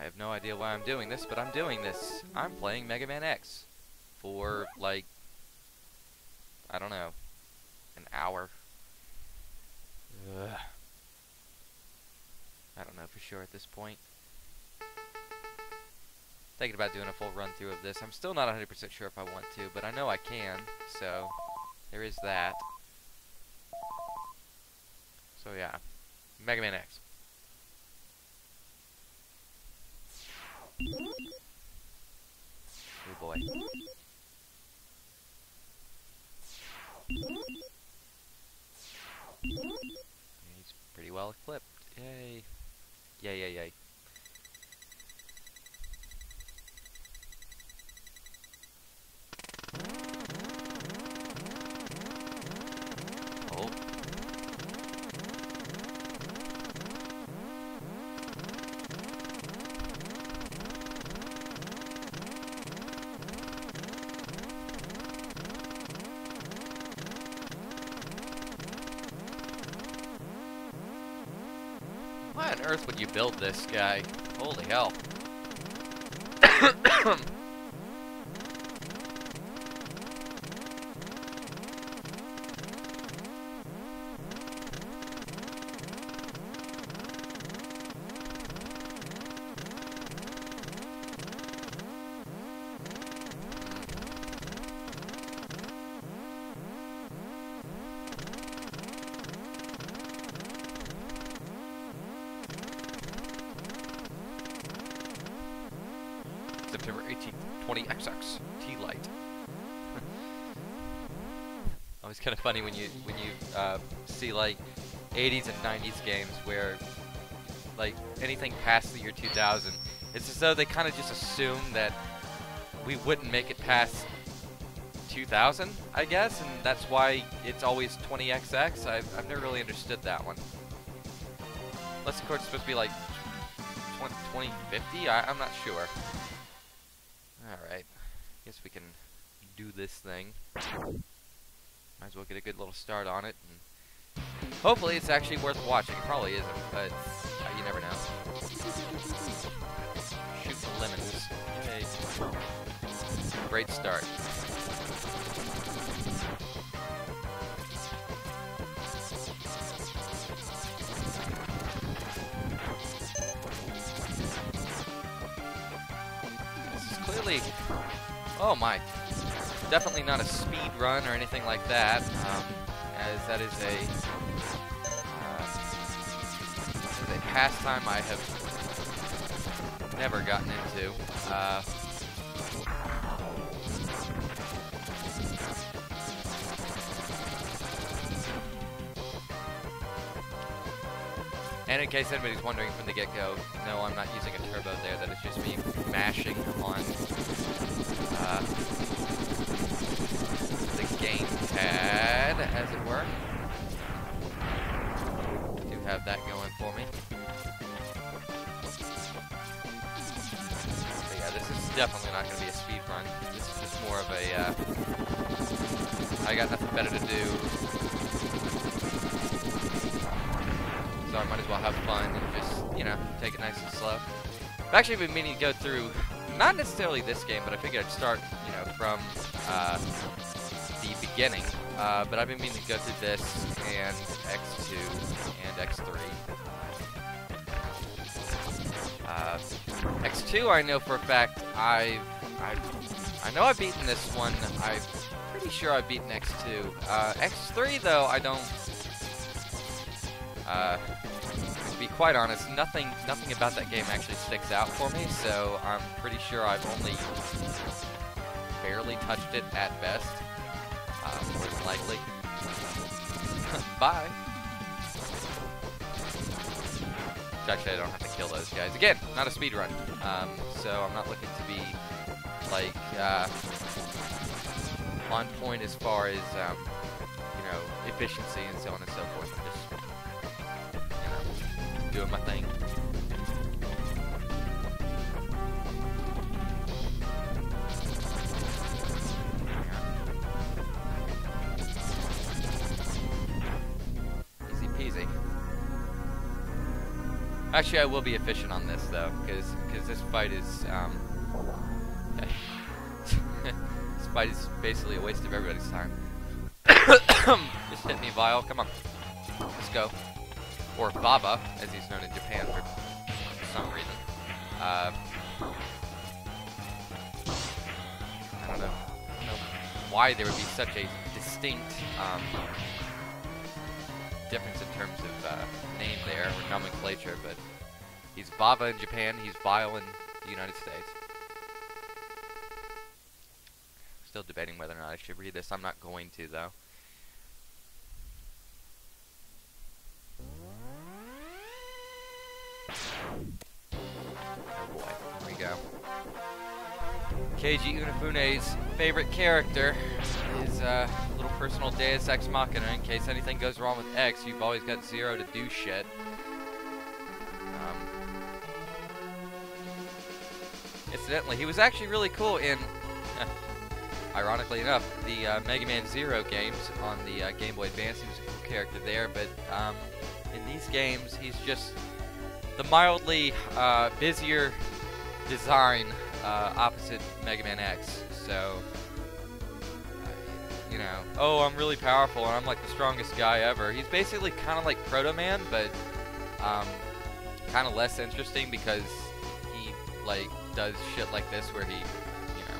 I have no idea why I'm doing this, but I'm doing this. I'm playing Mega Man X for, like, I don't know, an hour. Ugh. I don't know for sure at this point. Thinking about doing a full run through of this. I'm still not 100% sure if I want to, but I know I can, so there is that. So yeah, Mega Man X. Oh boy. He's pretty well equipped. Yay. Yay, yay, yay. Oh. Why on earth would you build this guy? Holy hell. September 18th, 20XX, T-Light. Always kind of funny when you see like 80s and 90s games where like anything past the year 2000, it's as though they kind of just assume that we wouldn't make it past 2000, I guess, and that's why it's always 20XX. I've never really understood that one. Unless of course it's supposed to be like 2050, I'm not sure. Alright, guess we can do this thing. Might as well get a good little start on it, and hopefully it's actually worth watching. It probably isn't, but you never know. Shoot the lemons. Yay. Great start. Clearly, oh my, definitely not a speed run or anything like that, as that is a pastime I have never gotten into. And in case anybody's wondering from the get-go, no, I'm not using a turbo there. That is just me mashing on the gamepad, as it were. I do have that going for me. But yeah, this is definitely not going to be a speed run. This is just more of a, I got nothing better to do, so I might as well have fun and just, you know, take it nice and slow. I've actually been meaning to go through, not necessarily this game, but I figured I'd start, you know, from the beginning. But I've been meaning to go through this and X2 and X3. X2, I know for a fact I know I've beaten this one. I'm pretty sure I've beaten X2. X3 though, I don't. To be quite honest, nothing about that game actually sticks out for me, so I'm pretty sure I've only barely touched it at best, more than likely. Bye! Actually, I don't have to kill those guys. Again, not a speed run, so I'm not looking to be, like, on point as far as, you know, efficiency and so on and so forth. I'm just doing my thing. Easy peasy. Actually, I will be efficient on this though, because this fight is this fight is basically a waste of everybody's time. Just hit me, Vile. Come on, let's go. Or Baba, as he's known in Japan for some reason. I don't know why there would be such a distinct difference in terms of name there, or nomenclature, but he's Baba in Japan, he's Vile in the United States. Still debating whether or not I should read this. I'm not going to, though. Oh boy, here we go. Keiji Unafune's favorite character is little personal Deus Ex Machina. In case anything goes wrong with X, you've always got Zero to do shit. Incidentally, he was actually really cool in, ironically enough, the Mega Man Zero games on the Game Boy Advance. He was a cool character there, but in these games, he's just the mildly busier design opposite Mega Man X. So, you know, oh, I'm really powerful and I'm like the strongest guy ever. He's basically kind of like Proto Man, but kind of less interesting because he like does shit like this where he, you know,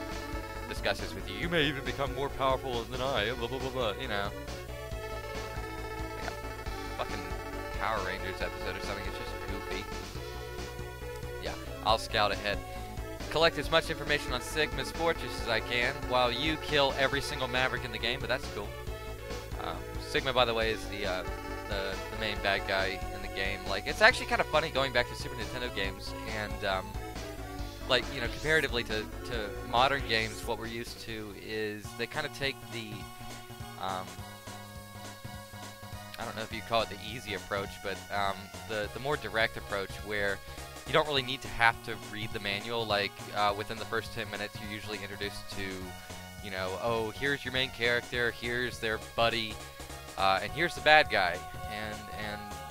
discusses with you. You may even become more powerful than I. Blah blah blah blah. You know, like a fucking Power Rangers episode or something. It's just goofy. Yeah, I'll scout ahead. Collect as much information on Sigma's fortress as I can, while you kill every single Maverick in the game, but that's cool. Sigma, by the way, is the main bad guy in the game. Like, it's actually kind of funny going back to Super Nintendo games, and, like, you know, comparatively to modern games, what we're used to is they kind of take the, I don't know if you call it the easy approach, but the more direct approach where you don't really need to have to read the manual. Like, within the first 10 minutes, you're usually introduced to, you know, oh, here's your main character, here's their buddy, and here's the bad guy. And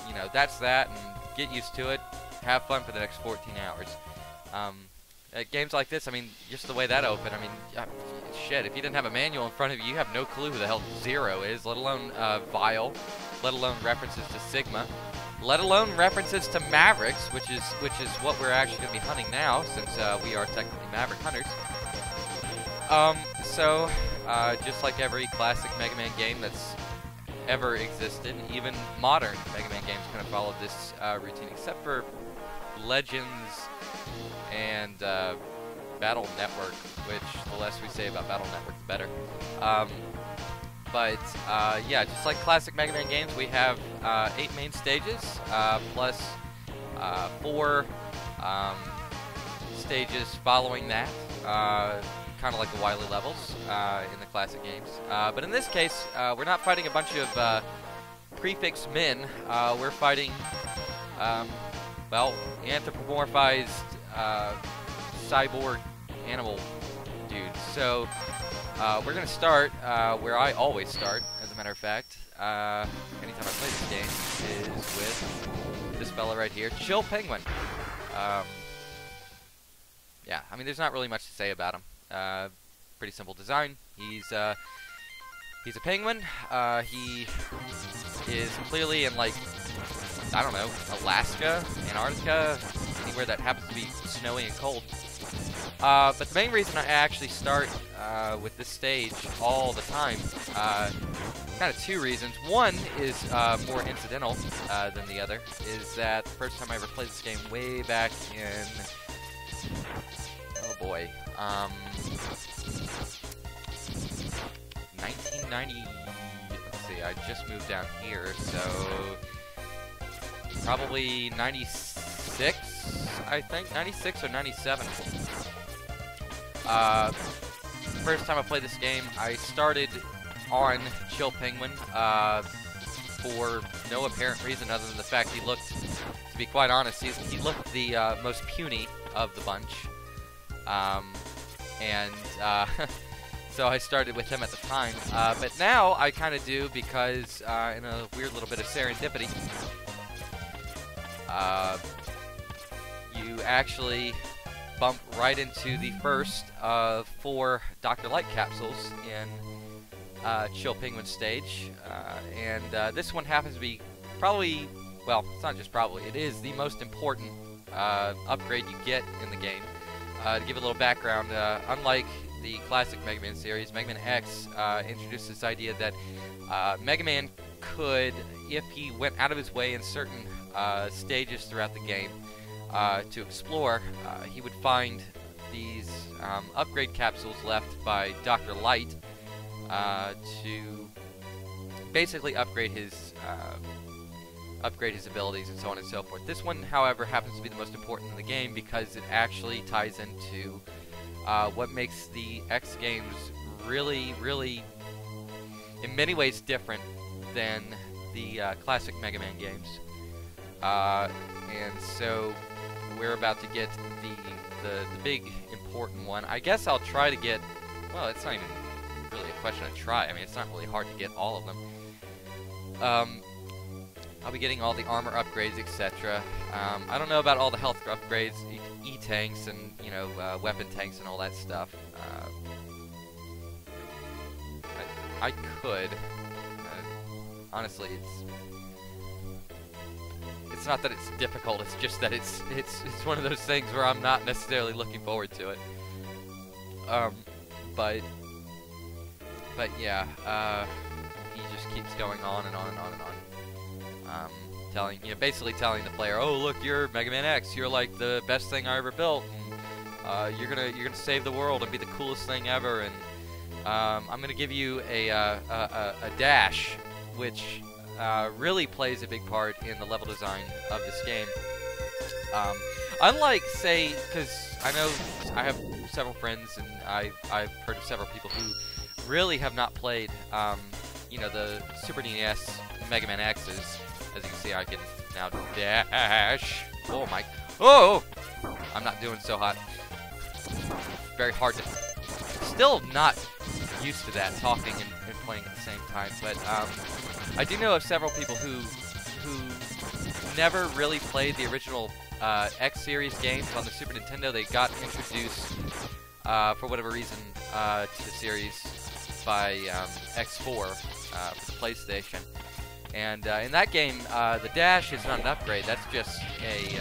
you know, that's that, and get used to it. Have fun for the next 14 hours. At games like this, I mean, just the way that opened, I mean, shit, if you didn't have a manual in front of you, you have no clue who the hell Zero is, let alone Vile, let alone references to Sigma. Let alone references to Mavericks, which is what we're actually going to be hunting now, since we are technically Maverick hunters. So, just like every classic Mega Man game that's ever existed, even modern Mega Man games kind of follow this routine, except for Legends and Battle Network, which the less we say about Battle Network, the better. But, yeah, just like classic Mega Man games, we have 8 main stages, plus 4 stages following that, kind of like the Wily levels in the classic games. But in this case, we're not fighting a bunch of prefix men. We're fighting, well, anthropomorphized cyborg animal dudes. So, we're going to start where I always start, as a matter of fact. Anytime I play this game is with this fella right here, Chill Penguin. Yeah, I mean, there's not really much to say about him. Pretty simple design. He's a penguin. He is clearly in, like, I don't know, Alaska, Antarctica, anywhere that happens to be snowy and cold. But the main reason I actually start with this stage all the time, kind of 2 reasons. One is more incidental than the other, is that the first time I ever played this game way back in, oh boy, 1990, let's see, I just moved down here, so probably 96, I think, 96 or 97. First time I played this game, I started on Chill Penguin for no apparent reason other than the fact he looked, to be quite honest, he looked the most puny of the bunch. So I started with him at the time. But now I kind of do because in a weird little bit of serendipity, you actually bump right into the first of 4 Dr. Light capsules in Chill Penguin stage, and this one happens to be probably, well, it's not just probably, it is the most important upgrade you get in the game. To give a little background, unlike the classic Mega Man series, Mega Man X introduced this idea that Mega Man could, if he went out of his way in certain stages throughout the game to explore, he would find these upgrade capsules left by Dr. Light to basically upgrade his abilities and so on and so forth. This one, however, happens to be the most important in the game because it actually ties into what makes the X games really, really, in many ways, different than the classic Mega Man games. And so we're about to get the big important one. I guess I'll try to get, well, it's not even really a question of try. I mean, it's not really hard to get all of them. I'll be getting all the armor upgrades, etc. I don't know about all the health upgrades, E-tanks and, you know, weapon tanks and all that stuff. I could. Honestly, it's not that it's difficult, it's just that it's one of those things where I'm not necessarily looking forward to it. But yeah, he just keeps going on and on and on and on. Basically telling the player, oh look, you're Mega Man X, you're like the best thing I ever built, and you're gonna save the world and be the coolest thing ever, and I'm gonna give you a dash, which really plays a big part in the level design of this game. Unlike, say, because I know I have several friends and I've heard of several people who really have not played, you know, the Super NES Mega Man X's. As you can see, I can now dash. Oh my! Oh! I'm not doing so hot. Very hard to. Still not used to that, talking and playing at the same time. But I do know of several people who never really played the original X series games on the Super Nintendo. They got introduced for whatever reason to the series by X4 for the PlayStation. And in that game, the dash is not an upgrade. That's just a,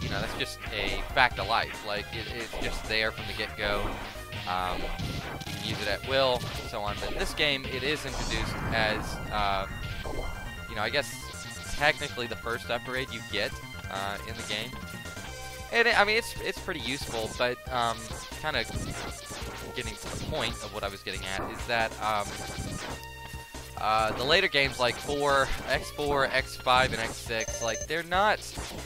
you know, that's just a fact of life. Like it's just there from the get-go. You can use it at will, and so on. But in this game, it is introduced as, you know, I guess technically the first upgrade you get in the game. And I mean, it's pretty useful, but kind of getting to the point of what I was getting at is that. The later games like X4, X5, and X6, like, they're not,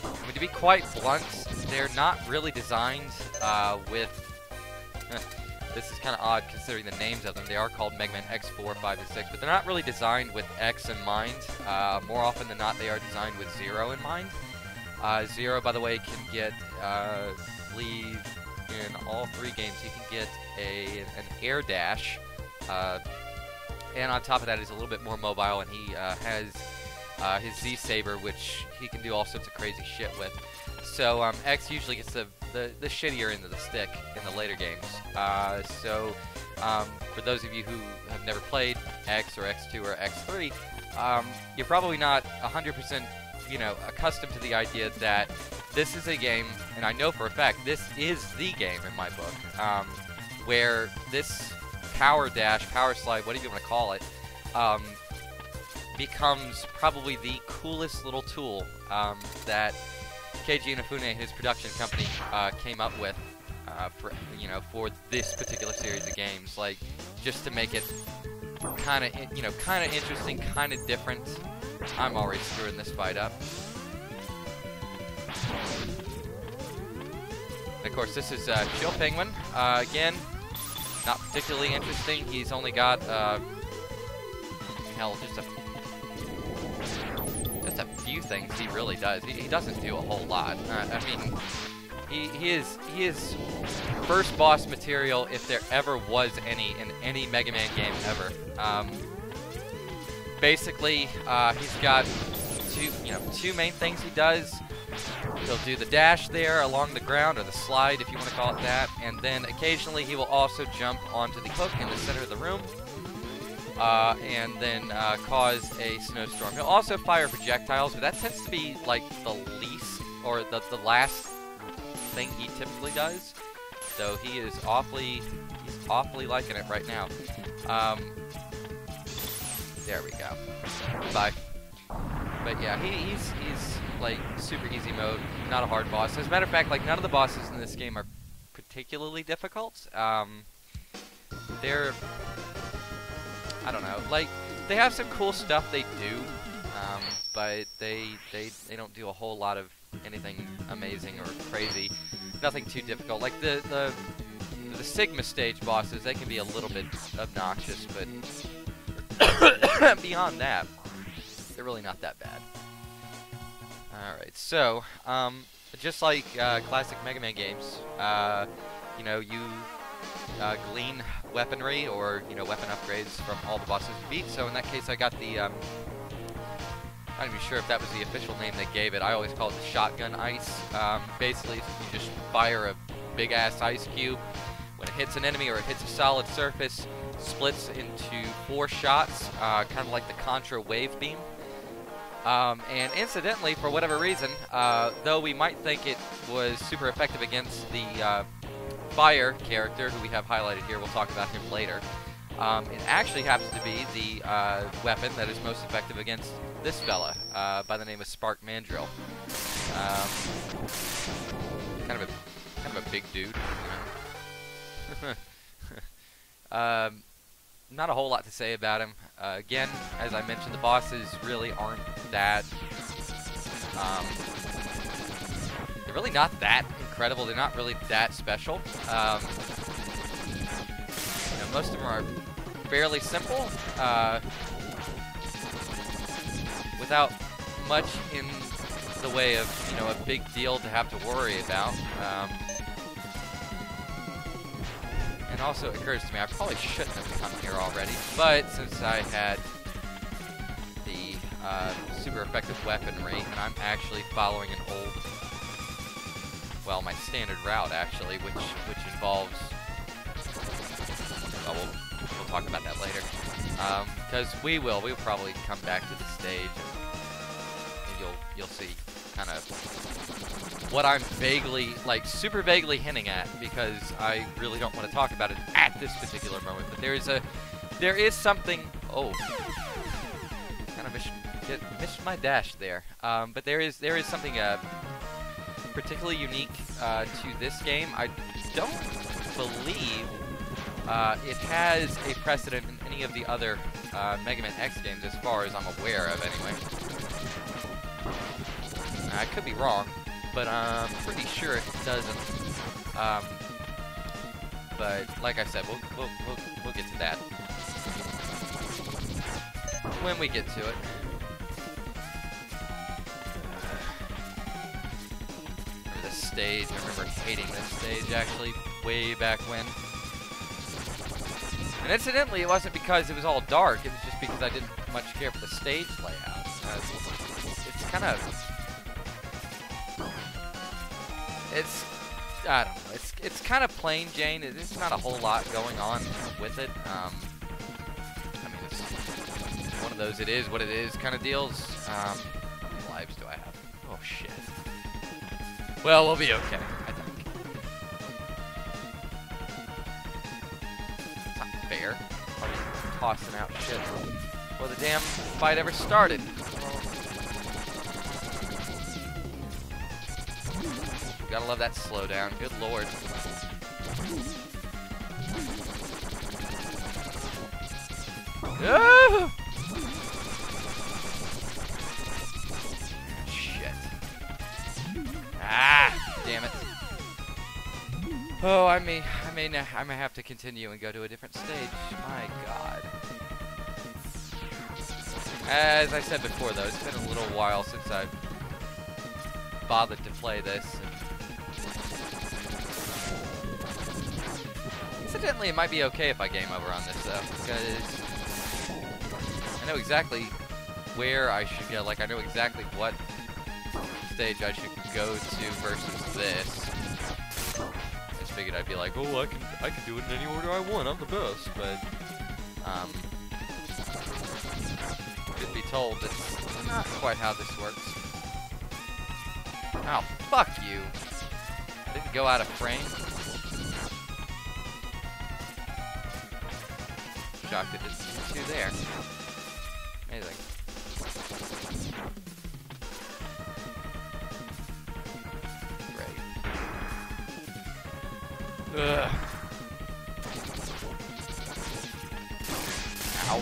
I mean, to be quite blunt, they're not really designed with, this is kind of odd considering the names of them. They are called Mega Man X4, 5, and 6, but they're not really designed with X in mind. More often than not, they are designed with 0 in mind. 0, by the way, can get, I believe, in all 3 games, he can get an air dash, and on top of that, he's a little bit more mobile, and he has his Z-Saber, which he can do all sorts of crazy shit with. So X usually gets the shittier end of the stick in the later games. So for those of you who have never played X or X2 or X3, you're probably not 100%, you know, accustomed to the idea that this is a game, and I know for a fact this is the game in my book, where this power dash, power slide, whatever you want to call it, becomes probably the coolest little tool that Keiji Inafune and his production company came up with for this particular series of games. Like, just to make it kind of interesting, kind of different. I'm already screwing this fight up. And of course, this is Chill Penguin. Again, not particularly interesting. He's only got, hell, just a few things he really does. He doesn't do a whole lot. I mean, he is first boss material if there ever was any in any Mega Man game ever. Basically, he's got two main things he does. He'll do the dash there along the ground, or the slide if you want to call it that, and then occasionally he will also jump onto the hook in the center of the room, and then cause a snowstorm. He'll also fire projectiles, but that tends to be like the least, or the last thing he typically does. So he's awfully liking it right now. There we go. Bye. But yeah, he's like super easy mode, not a hard boss. As a matter of fact, like none of the bosses in this game are particularly difficult. They're, I don't know, like they have some cool stuff they do, but they don't do a whole lot of anything amazing or crazy. Nothing too difficult. Like the Sigma stage bosses, they can be a little bit obnoxious, but beyond that, they're really not that bad. Alright, so, just like classic Mega Man games, you know, you glean weaponry or, you know, weapon upgrades from all the bosses you beat. So in that case, I got the, I'm not even sure if that was the official name they gave it. I always call it the shotgun ice. Basically, you just fire a big-ass ice cube. When it hits an enemy or it hits a solid surface, splits into 4 shots, kind of like the Contra wave beam. And incidentally, for whatever reason, though we might think it was super effective against the Fire character, who we have highlighted here, we'll talk about him later, it actually happens to be the weapon that is most effective against this fella, by the name of Spark Mandrill. Kind of a big dude, you know. Not a whole lot to say about him. Again, as I mentioned, the bosses really aren't that... they're really not that incredible. They're not really that special. You know, most of them are fairly simple, without much in the way of, you know, a big deal to have to worry about. And also, it occurs to me, I probably shouldn't have come here already, but since I had the super effective weaponry, and I'm actually following an old, well, my standard route, actually, which involves, well, we'll talk about that later, because we'll probably come back to the stage, and you'll see kind of what I'm vaguely, like, super vaguely hinting at, because I really don't want to talk about it at this particular moment. But there is something. Oh, kind of missed my dash there. But there is something particularly unique to this game. I don't believe it has a precedent in any of the other Mega Man X games, as far as I'm aware of, anyway. I could be wrong, but I'm pretty sure it doesn't. But like I said, we'll get to that when we get to it. Remember this stage? I remember hating this stage, actually, way back when. And incidentally, it wasn't because it was all dark. It was just because I didn't much care for the stage layout. It's kind of... I don't know, it's kind of plain Jane. There's not a whole lot going on with it. I mean, it's one of those it is what it is kind of deals. How many lives do I have? Oh, shit. Well, we'll be okay, I think. It's not fair. I'm tossing out shit before the damn fight ever started. Gotta love that slowdown. Good lord. Ah! Shit. Ah! Damn it. Oh, I may have to continue and go to a different stage. My god. As I said before, though, it's been a little while since I've bothered to play this. Incidentally, it might be okay if I game over on this, though, because I know exactly where I should go. Like, I know exactly what stage I should go to versus this. I just figured I'd be like, oh, I can do it in any order I want. I'm the best. But truth be told, it's not quite how this works. Oh, fuck you! I didn't go out of frame. Shocked it didn't do two there. Amazing. Great. Ugh. Ow.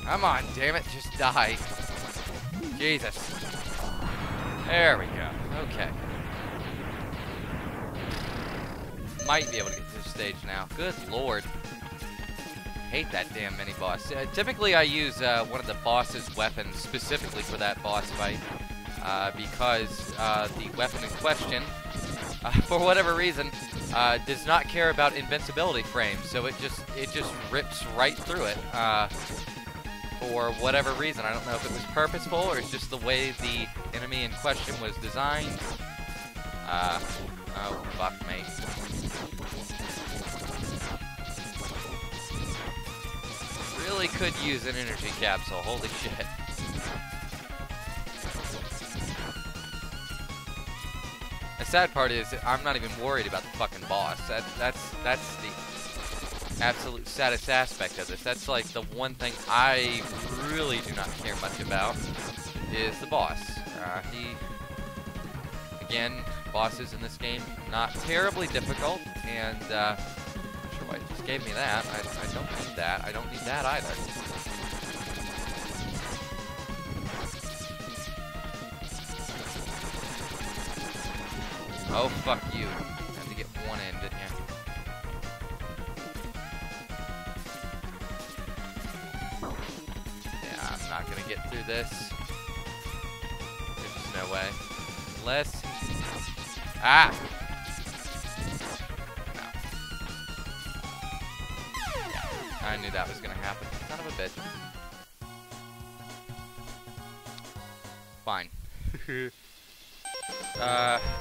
Come on, damn it, just die. Jesus. There we go. Okay. Might be able to get to this stage now. Good lord. Hate that damn mini-boss. Typically I use one of the boss's weapons specifically for that boss fight. Because the weapon in question, for whatever reason, does not care about invincibility frames. So it just rips right through it. For whatever reason. I don't know if it was purposeful or it's just the way the enemy in question was designed. Oh, fuck me. Really could use an energy capsule. Holy shit. The sad part is I'm not even worried about the fucking boss. That's the absolute saddest aspect of this. That's like the one thing I really do not care much about is the boss. Again, bosses in this game, not terribly difficult, and not sure why it just gave me that. I don't need that. I don't need that either. Oh, fuck you. Had to get one in, didn't you? Not gonna get through this. There's just no way. Unless... Ah! No. Yeah, I knew that was gonna happen. Son of a bitch. Fine.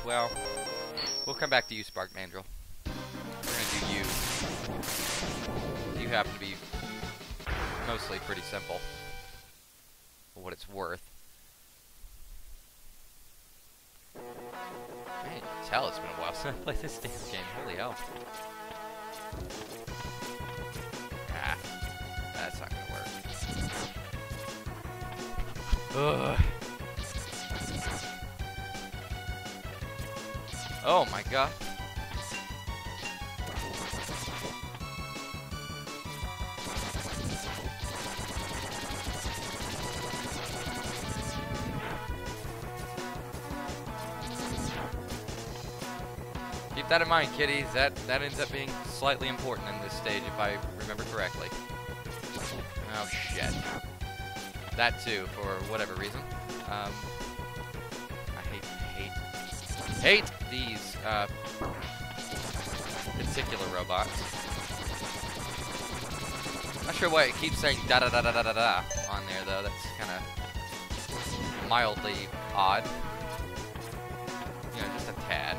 Well, we'll come back to you, Spark Mandrill. We're gonna do you. You happen to be mostly pretty simple. For what it's worth. I can't tell it's been a while since I played this damn game. Holy hell. Ah, that's not gonna work. Ugh. Oh my god. Keep that in mind, kiddies. That ends up being slightly important in this stage, if I remember correctly. Oh shit. That too, for whatever reason. I hate these particular robots. Not sure why it keeps saying da da da da da da da on there though. That's kind of mildly odd. You know, just a tad.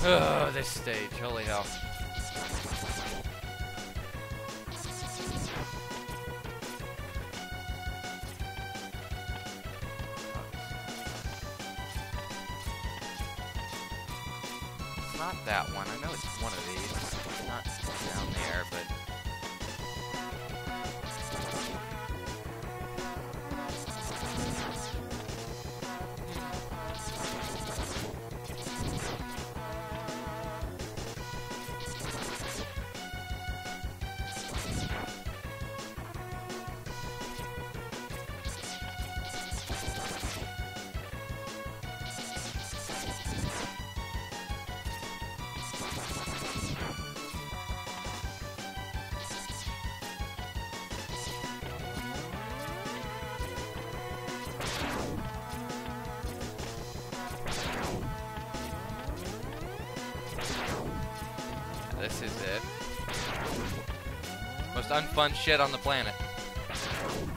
Oh, this stage, holy hell. It's not that one. I know it's one of these. It's not down there, but... This is it. Most unfun shit on the planet.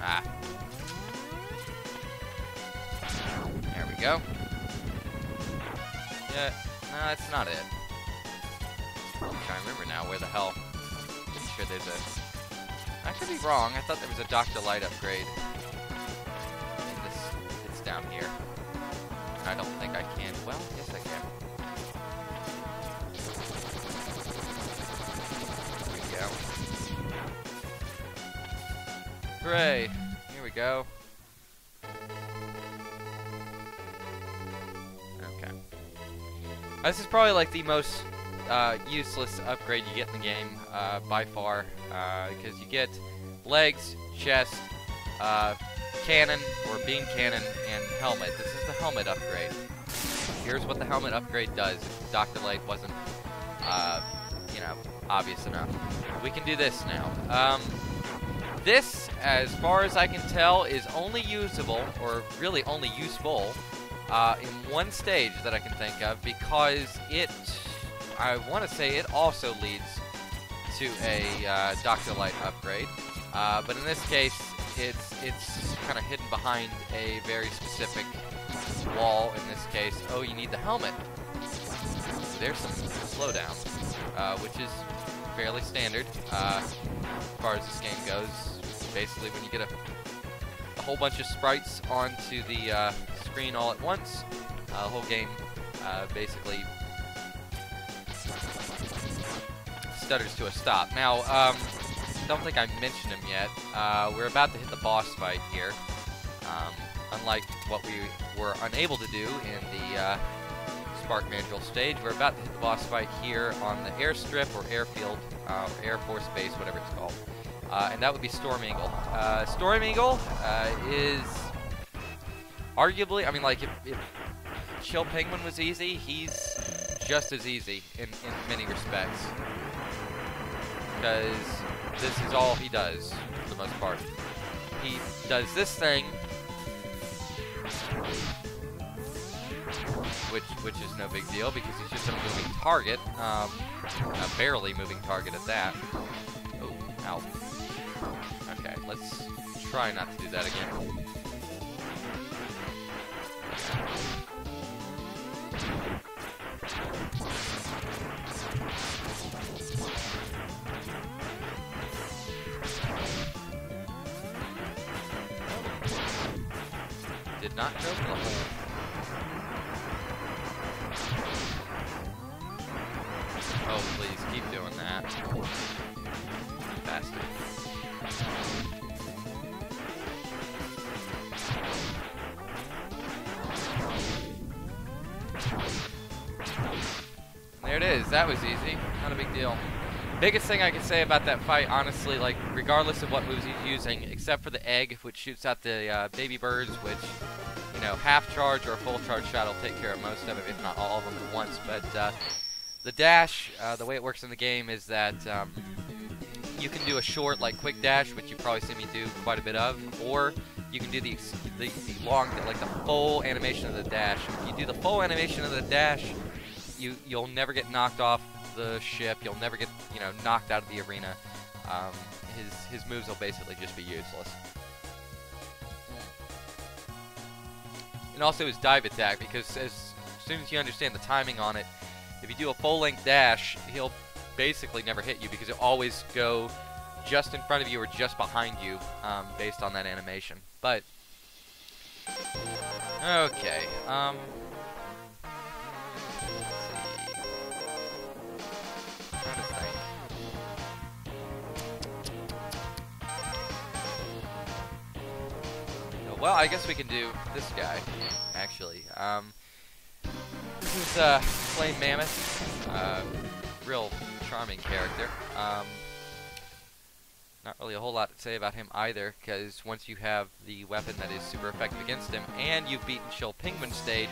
Ah. There we go. Yeah, no, that's not it. I'm trying to remember now where the hell. Pretty sure there's a... I could be wrong. I thought there was a Dr. Light upgrade. It's down here. I don't think I can. Well, yes I can. Hooray! Here we go. Okay. This is probably like the most useless upgrade you get in the game by far, because you get legs, chest, cannon or beam cannon, and helmet. This is the helmet upgrade. Here's what the helmet upgrade does. If Dr. Light wasn't, you know, obvious enough. We can do this now. This, as far as I can tell, is only usable, or really only useful, in one stage that I can think of, because it, I want to say it also leads to a Dr. Light upgrade. But in this case, it's kind of hidden behind a very specific wall. In this case, oh, you need the helmet. There's some slowdown, which is fairly standard as far as this game goes. Basically, when you get a whole bunch of sprites onto the screen all at once, the whole game basically stutters to a stop. Now, don't think I mentioned him yet. We're about to hit the boss fight here. Unlike what we were unable to do in the Spark Mandrill stage, we're about to hit the boss fight here on the airstrip or airfield, Air Force Base, whatever it's called. And that would be Storm Eagle. Storm Eagle is arguably, I mean, like, if Chill Penguin was easy, he's just as easy in many respects. Because this is all he does, for the most part. He does this thing, which is no big deal, because he's just a moving target. A barely moving target at that. Oh, ow. Okay, let's try not to do that again. Did not go for the hole. Oh, please, keep doing that. Bastard. There it is. That was easy. Not a big deal. Biggest thing I can say about that fight, honestly, like, regardless of what moves he's using, except for the egg, which shoots out the baby birds, which, you know, half charge or full charge shot will take care of most of it, if not all of them at once. But the dash, the way it works in the game is that you can do a short, like, quick dash, which you probably see me do quite a bit of, or you can do the long, like, the full animation of the dash. If you do the full animation of the dash, you'll never get knocked off the ship. You'll never get, you know, knocked out of the arena. His moves will basically just be useless. And also his dive attack, because as soon as you understand the timing on it, if If you do a full-length dash, he'll basically never hit you because he'll always go just in front of you or just behind you, based on that animation. But okay, let's see. I'm trying to think. Well, I guess we can do this guy, actually. This is Flame Mammoth, real charming character. Not really a whole lot to say about him either, because once you have the weapon that is super effective against him, and you've beaten Chill Penguin's stage,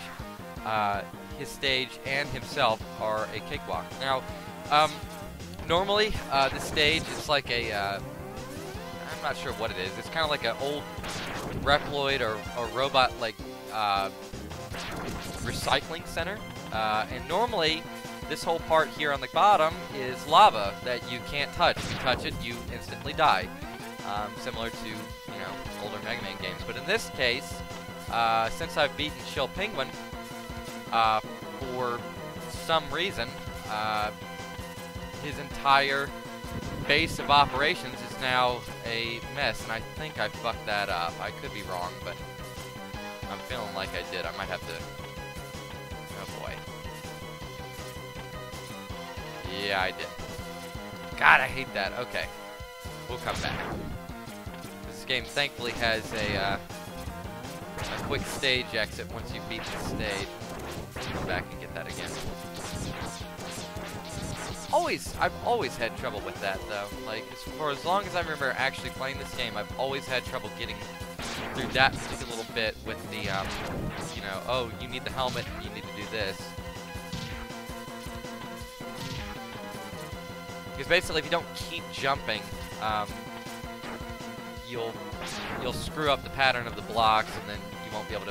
his stage and himself are a cakewalk. Now, normally, this stage is like a, I'm not sure what it is. It's kind of like an old reploid or robot, like, recycling center. And normally, this whole part here on the bottom is lava that you can't touch. If you touch it, you instantly die. Similar to, you know, older Mega Man games. But in this case, since I've beaten Chill Penguin, for some reason, his entire base of operations is now a mess, and I think I fucked that up. I could be wrong, but I'm feeling like I did. I might have to... Oh boy. Yeah, I did. God, I hate that. Okay. We'll come back. This game thankfully has a quick stage exit once you beat the stage. Come back and get that again. I've always had trouble with that, though. Like, for as long as I remember actually playing this game, I've always had trouble getting through that particular little bit with the, you know, oh, you need the helmet and you need to do this. Because basically, if you don't keep jumping, you'll screw up the pattern of the blocks, and then you won't be able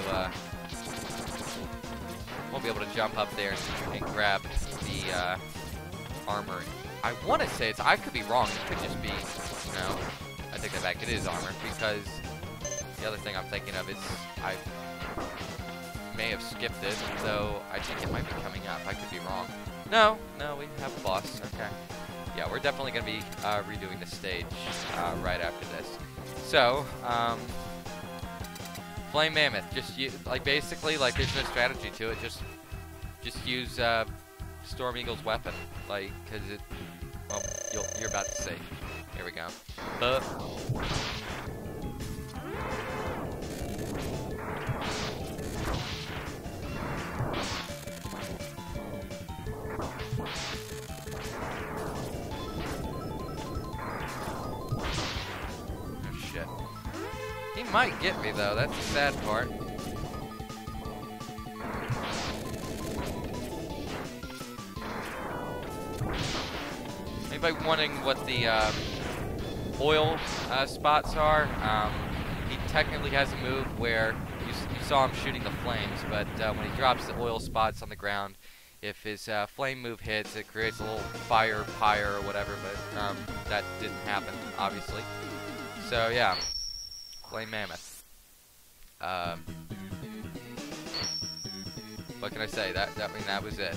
to jump up there and grab the armor. I want to say I could be wrong. It could just be, no, I take that back. It is armor, because the other thing I'm thinking of is I may have skipped it, so I think it might be coming up. I could be wrong. No, we have a boss. Okay. Yeah, we're definitely going to be redoing the stage right after this. So, Flame Mammoth. Just like basically, like there's no strategy to it. Just use Storm Eagle's weapon, like, because it. Well, you're about to see. Here we go. He might get me, though. That's the sad part. Anybody wondering what the oil spots are? He technically has a move where you saw him shooting the flames, but when he drops the oil spots on the ground, if his flame move hits, it creates a little fire pyre or whatever, but that didn't happen, obviously. So, yeah. Flame Mammoth. What can I say? That was it.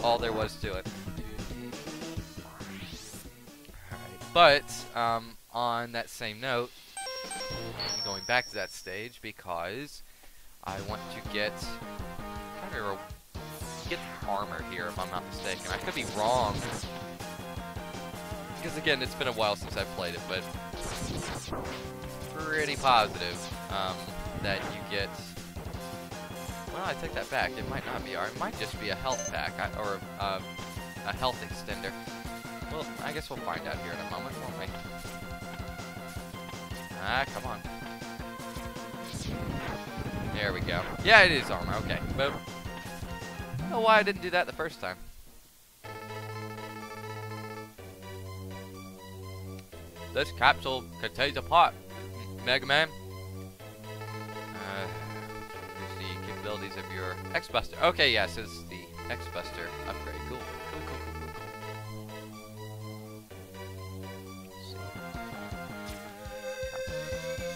All there was to it. Alright, but on that same note, I'm going back to that stage because I want to get armor here, if I'm not mistaken. I could be wrong. Because again, it's been a while since I've played it, but pretty positive that you get. Well, I take that back. It might not be, or it might just be a health pack or a health extender. Well, I guess we'll find out here in a moment, won't we? Ah, come on. There we go. Yeah, it is armor. Okay, but I don't know why I didn't do that the first time. This capsule contains a pot. Mega Man. Here's the capabilities of your X-Buster. Okay, yes, it's the X-Buster upgrade. Cool.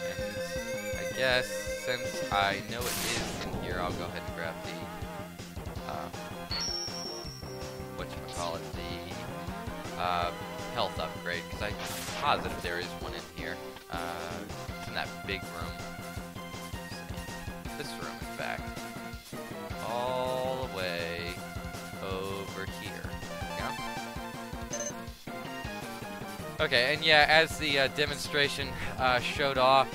And I guess since I know it is in here, I'll go ahead and grab the, whatchamacallit, the health upgrade, because I'm positive there is one in here. It's in that big room. This room, in fact. All the way over here. Yeah. Okay, and yeah, as the demonstration showed off,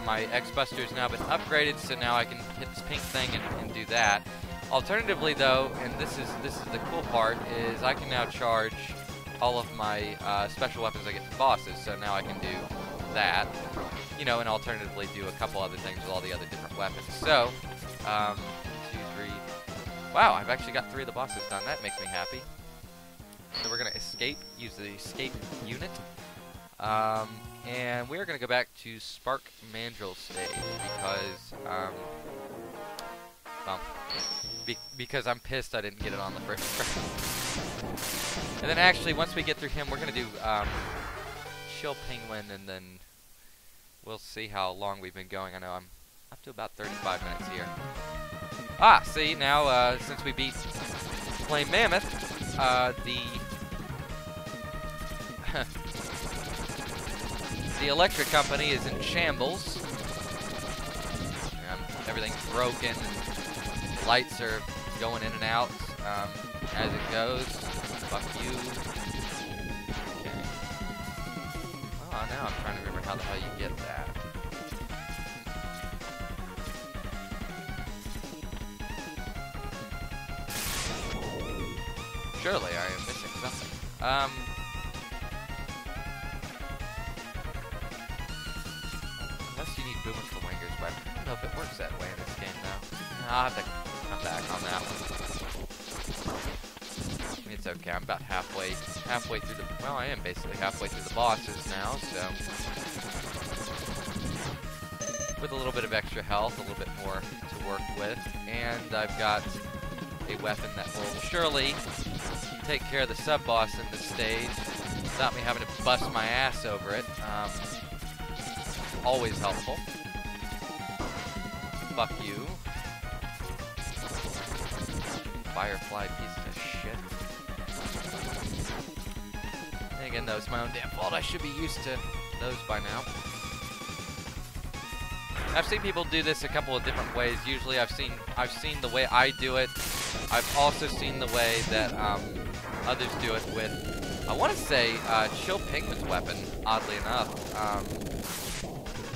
my X-Buster has now been upgraded, so now I can hit this pink thing and do that. Alternatively, though, and this is the cool part, is I can now charge all of my special weapons I get from bosses, so now I can do that, you know, and alternatively do a couple other things with all the other different weapons. So, 2, 3, wow, I've actually got 3 of the bosses done. That makes me happy. So we're going to escape, use the escape unit, and we're going to go back to Spark Mandrill stage because, well, because I'm pissed I didn't get it on the first try. And then actually, once we get through him, we're going to do Chill Penguin, and then we'll see how long we've been going. I know I'm up to about 35 minutes here. Ah, see, now, since we beat Flame Mammoth, the electric company is in shambles. Everything's broken, and lights are going in and out as it goes. Fuck you. Okay. Oh, now I'm trying to remember how the hell you get that. Surely I am missing something. Unless you need boomers for wingers, but I don't know if it works that way in this game now. I'll have to come back on that one. I mean, it's okay. I'm about halfway through the. Well, I am basically halfway through the bosses now, so with a little bit of extra health, a little bit more to work with, and I've got a weapon that will surely take care of the sub-boss in this stage without me having to bust my ass over it. Always helpful. Fuck you. Firefly piece of shit. And again, though, it's my own damn fault. I should be used to those by now. I've seen people do this a couple of different ways. Usually I've seen the way I do it. I've also seen the way that others do it with, I want to say, Chill Penguin's weapon, oddly enough.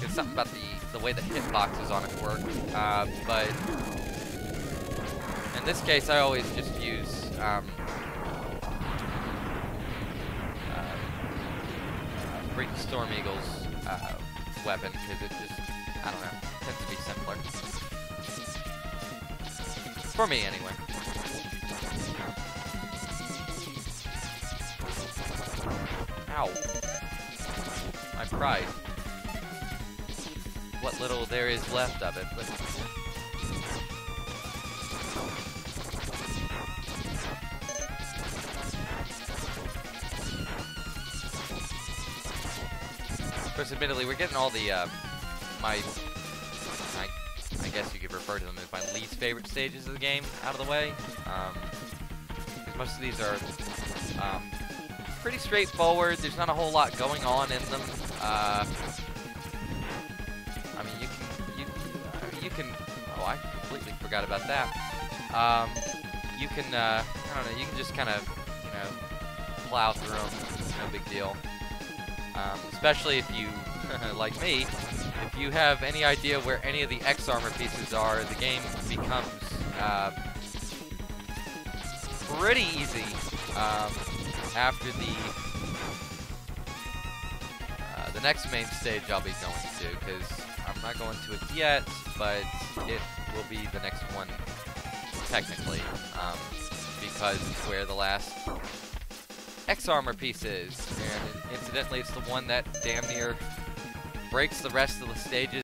It's something about the way the hitboxes on it work. But in this case, I always just use Freak Storm Eagle's weapon, because it just, I don't know, tends to be simpler. For me, anyway. Ow. My pride. What little there is left of it, but... Of course, admittedly, we're getting all the, I guess you could refer to them as my least favorite stages of the game out of the way. Because most of these are pretty straightforward. There's not a whole lot going on in them. I mean, you can. Oh, I completely forgot about that. You can. I don't know. You can just kind of, plow through them. No big deal. Especially if you, like me, if you have any idea where any of the X armor pieces are, the game becomes pretty easy after the next main stage I'll be going to, because I'm not going to it yet, but it will be the next one technically, because it's where the last X armor piece is, and incidentally it's the one that damn near breaks the rest of the stages